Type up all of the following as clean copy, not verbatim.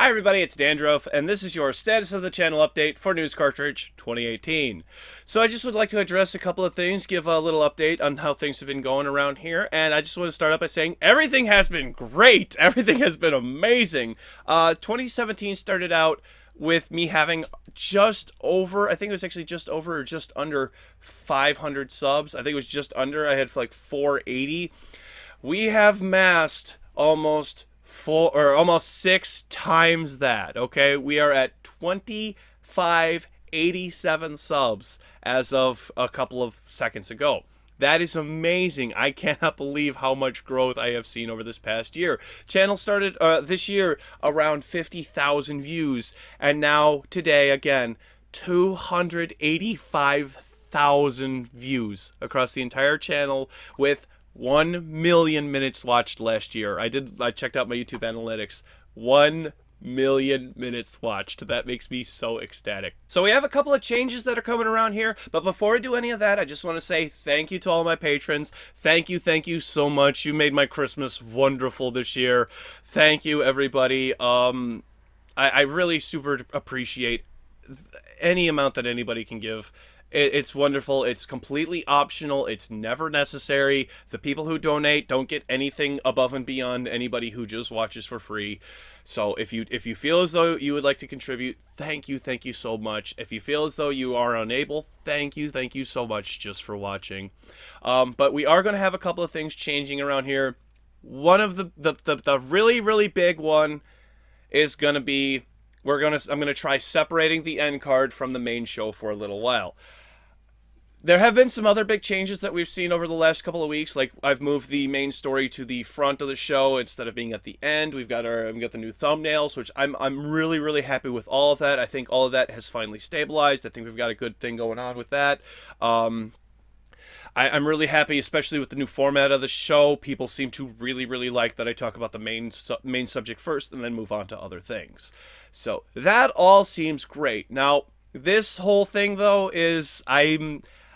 Hi everybody, it's Dandruff, and this is your status of the channel update for News Cartridge 2018. So I just would like to address a couple of things, give a little update on how things have been going around here, and I just want to start out by saying everything has been great! Everything has been amazing! 2017 started out with me having just over, I think it was actually just over or just under 500 subs. I think it was just under, I had like 480. We have massed almost almost 6 times that. Okay, we are at 2587 subs as of a couple of seconds ago. That is amazing. I cannot believe how much growth I have seen over this past year. Channel started this year around 50,000 views, and now today again 285,000 views across the entire channel with 1 million minutes watched last year. I checked out my YouTube analytics. 1 million minutes watched. That makes me so ecstatic. So we have a couple of changes that are coming around here, but before I do any of that, I just want to say thank you to all my patrons. Thank you so much. You made my Christmas wonderful this year. Thank you, everybody. I really super appreciate any amount that anybody can give. It's wonderful. It's completely optional. It's never necessary. The people who donate don't get anything above and beyond anybody who just watches for free. So if you feel as though you would like to contribute, thank you so much. If you feel as though you are unable, thank you so much just for watching. But we are going to have a couple of things changing around here. One of the really big one is going to be I'm going to try separating the end card from the main show for a little while. There have been some other big changes that we've seen over the last couple of weeks. Like I've moved the main story to the front of the show instead of being at the end. We've got the new thumbnails, which I'm really happy with all of that. I think all of that has finally stabilized. I think we've got a good thing going on with that. I'm really happy, especially with the new format of the show. People seem to really like that I talk about the main subject first and then move on to other things. So that all seems great. Now, this whole thing though is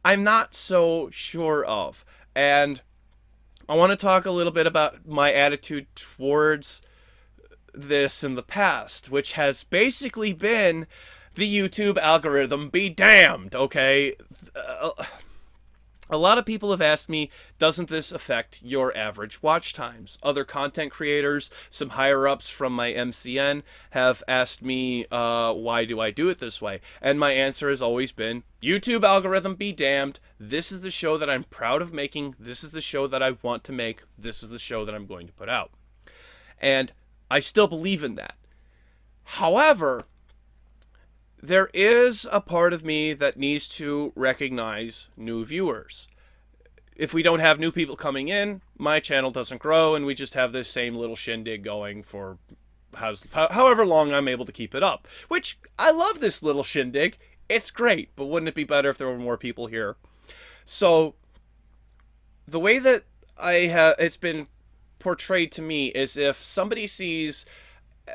I'm not so sure of, and I want to talk a little bit about my attitude towards this in the past, which has basically been the YouTube algorithm be damned, okay? A lot of people have asked me, doesn't this affect your average watch times? Other content creators, some higher-ups from my MCN, have asked me, why do I do it this way? And my answer has always been, YouTube algorithm be damned. This is the show that I'm proud of making. This is the show that I want to make. This is the show that I'm going to put out. And I still believe in that. However, there is a part of me that needs to recognize new viewers. If we don't have new people coming in, my channel doesn't grow, and we just have this same little shindig going for however long I'm able to keep it up. Which, I love this little shindig. It's great, but wouldn't it be better if there were more people here? So, the way that it's been portrayed to me is if somebody sees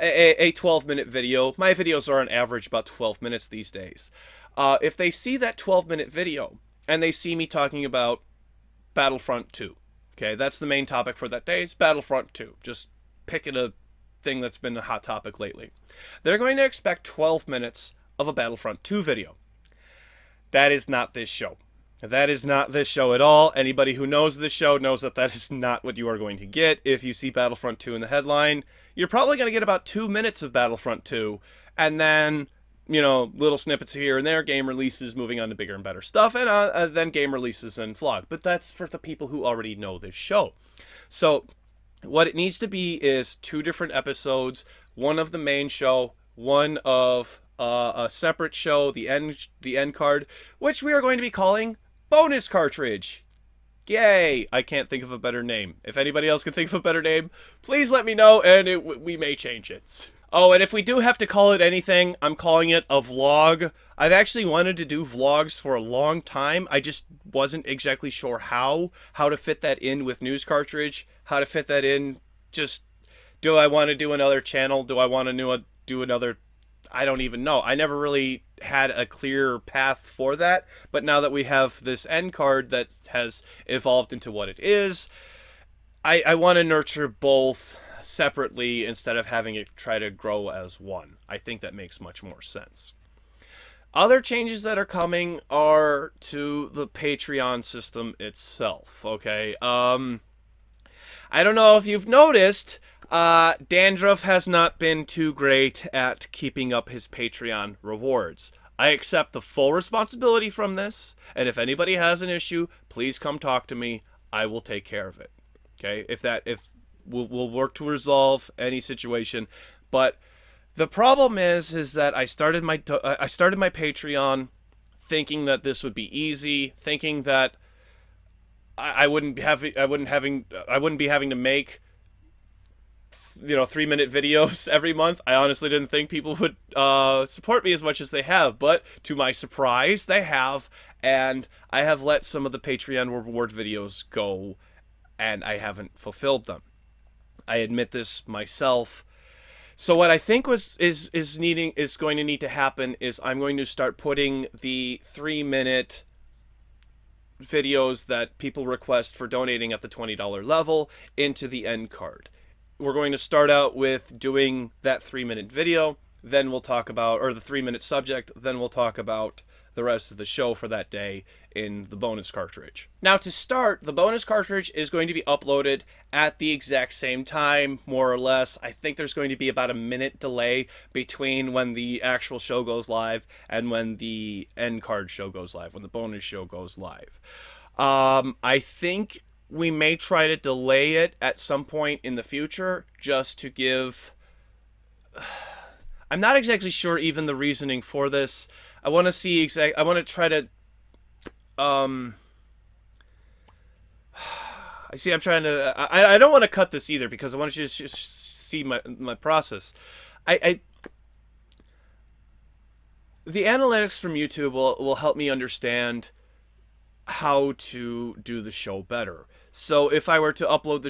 a 12-minute video. My videos are on average about 12 minutes these days. If they see that 12-minute video and they see me talking about Battlefront 2, okay, that's the main topic for that day. It's Battlefront 2. Just picking a thing that's been a hot topic lately. They're going to expect 12 minutes of a Battlefront 2 video. That is not this show. That is not this show at all. Anybody who knows this show knows that that is not what you are going to get. If you see Battlefront 2 in the headline, you're probably going to get about 2 minutes of Battlefront 2, and then, you know, little snippets here and there, game releases, moving on to bigger and better stuff, and then game releases and vlog. But that's for the people who already know this show. So what it needs to be is 2 different episodes, one of the main show, one of a separate show, the end card, which we are going to be calling Bonus Cartridge. Yay! I can't think of a better name. If anybody else can think of a better name, please let me know, and we may change it. Oh, and if we do have to call it anything, I'm calling it a vlog. I've actually wanted to do vlogs for a long time. I just wasn't exactly sure how to fit that in with News Cartridge, how to fit that in. Just, do I want to do another channel? Do I want to do another... I don't even know. I never really had a clear path for that, but now that we have this end card that has evolved into what it is, I want to nurture both separately instead of having it try to grow as one. I think that makes much more sense. Other changes that are coming are to the Patreon system itself, okay? I don't know if you've noticed, Dandruff has not been too great at keeping up his Patreon rewards. I accept the full responsibility from this, and if anybody has an issue, please come talk to me. I will take care of it. Okay? If we'll work to resolve any situation, but the problem is that I started my Patreon thinking that this would be easy, thinking that I wouldn't be having to make 3-minute videos every month. I honestly didn't think people would support me as much as they have, but to my surprise, they have, and I have let some of the Patreon reward videos go, and I haven't fulfilled them. I admit this myself. So what I think is going to need to happen is I'm going to start putting the 3-minute videos that people request for donating at the $20 level into the end card. We're going to start out with doing that 3-minute video, then we'll talk about, or the 3-minute subject, then we'll talk about the rest of the show for that day in the bonus cartridge. Now to start, the bonus cartridge is going to be uploaded at the exact same time, more or less. I think there's going to be about a minute delay between when the actual show goes live and when the end card show goes live, when the bonus show goes live. I think we may try to delay it at some point in the future just to give... I'm not exactly sure even the reasoning for this. I want to see I want to try to I see I'm trying to I don't want to cut this either because I want you to just see my process. The analytics from YouTube will help me understand how to do the show better. So if I were to upload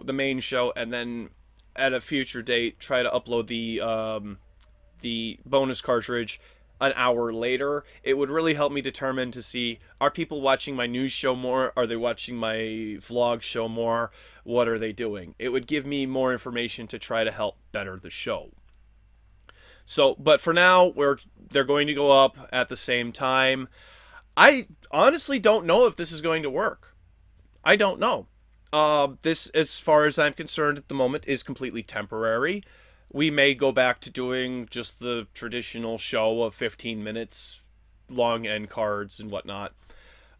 the main show, and then at a future date try to upload the bonus cartridge an hour later, it would really help me determine to see, are people watching my news show more? Are they watching my vlog show more? What are they doing? It would give me more information to try to help better the show. So, but for now, they're going to go up at the same time. I honestly don't know if this is going to work. I don't know. This, as far as I'm concerned at the moment, is completely temporary. We may go back to doing just the traditional show of 15 minutes, long end cards and whatnot.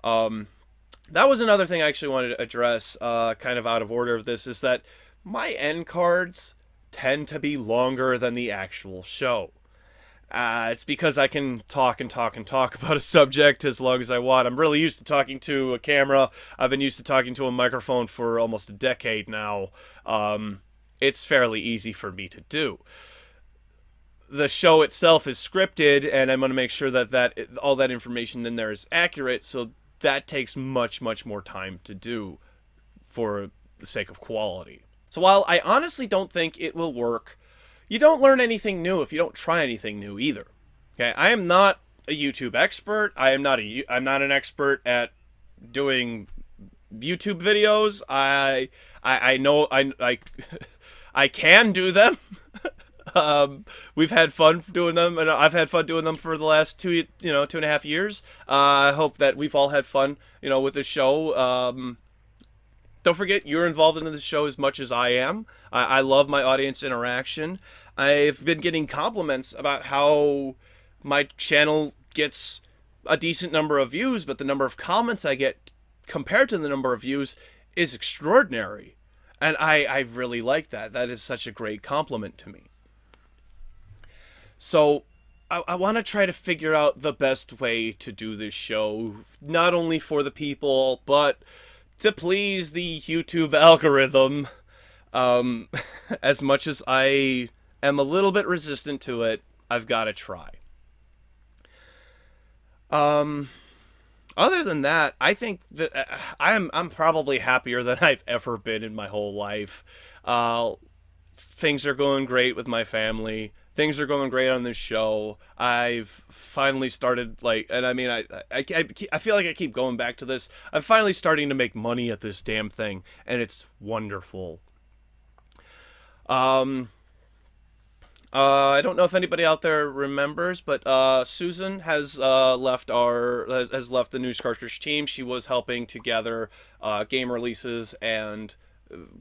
That was another thing I actually wanted to address, kind of out of order of this, is that my end cards tend to be longer than the actual show. It's because I can talk about a subject as long as I want. I'm really used to talking to a camera. I've been used to talking to a microphone for almost a decade now. It's fairly easy for me to do. The show itself is scripted, and I'm going to make sure that all that information in there is accurate, so that takes much, much more time to do for the sake of quality. So while I honestly don't think it will work, you don't learn anything new if you don't try anything new either. Okay, I am not a YouTube expert. I'm not an expert at doing YouTube videos. I know I can do them. We've had fun doing them, and I've had fun doing them for the last 2.5 years. I hope that we've all had fun, with the show. Don't forget, you're involved in the show as much as I am. I love my audience interaction. I've been getting compliments about how my channel gets a decent number of views, but the number of comments I get compared to the number of views is extraordinary. And I really like that. That is such a great compliment to me. So I want to try to figure out the best way to do this show, not only for the people, but to please the YouTube algorithm. As much as I am a little bit resistant to it, I've got to try. Other than that, I think that I'm probably happier than I've ever been in my whole life. Things are going great with my family. Things are going great on this show. I've finally started, and I mean, I feel like I keep going back to this. I'm finally starting to make money at this damn thing, and it's wonderful. Um, I don't know if anybody out there remembers, but Susan has has left the News Cartridge team. She was helping to gather game releases and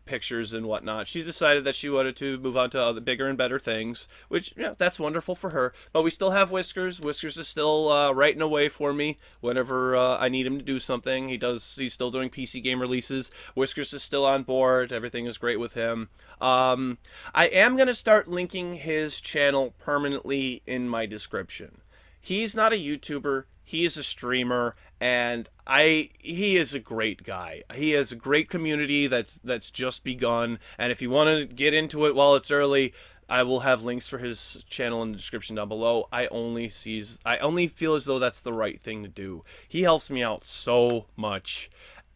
pictures and whatnot. She's decided that she wanted to move on to other bigger and better things, which that's wonderful for her. But we still have Whiskers. Whiskers is still writing away for me whenever I need him to do something. He's still doing PC game releases. Whiskers is still on board. Everything is great with him. I am gonna start linking his channel permanently in my description. He's not a YouTuber. He is a streamer, and he is a great guy. He has a great community that's just begun, and if you want to get into it while it's early, I will have links for his channel in the description down below. I only feel as though that's the right thing to do. He helps me out so much.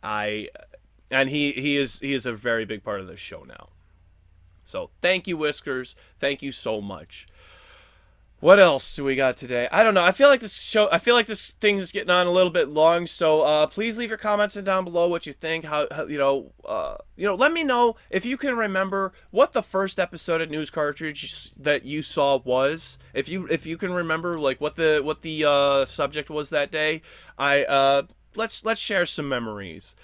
And he is a very big part of this show now. So thank you, Whiskers. Thank you so much. What else do we got today? I don't know. I feel like this thing is getting on a little bit long. So please leave your comments down below what you think. How let me know if you can remember what the first episode of News Cartridge that you saw was. If you can remember like what the subject was that day. Let's share some memories.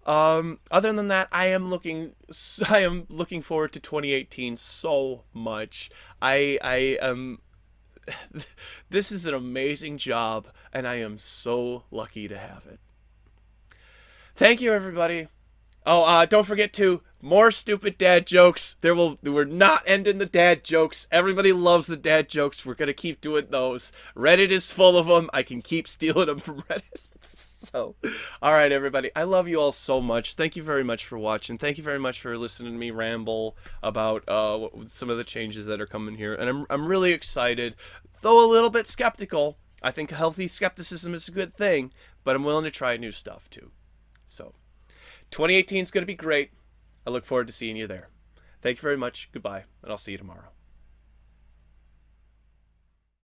Other than that, I am looking forward to 2018 so much. I am. This is an amazing job, and I am so lucky to have it. Thank you, everybody. Oh, don't forget to more stupid dad jokes. We're not ending the dad jokes. Everybody loves the dad jokes. We're gonna keep doing those. Reddit is full of them. I can keep stealing them from Reddit. So, all right, everybody. I love you all so much. Thank you very much for watching. Thank you very much for listening to me ramble about some of the changes that are coming here. And I'm really excited, though a little bit skeptical. I think healthy skepticism is a good thing, but I'm willing to try new stuff too. So, 2018 is going to be great. I look forward to seeing you there. Thank you very much. Goodbye, and I'll see you tomorrow.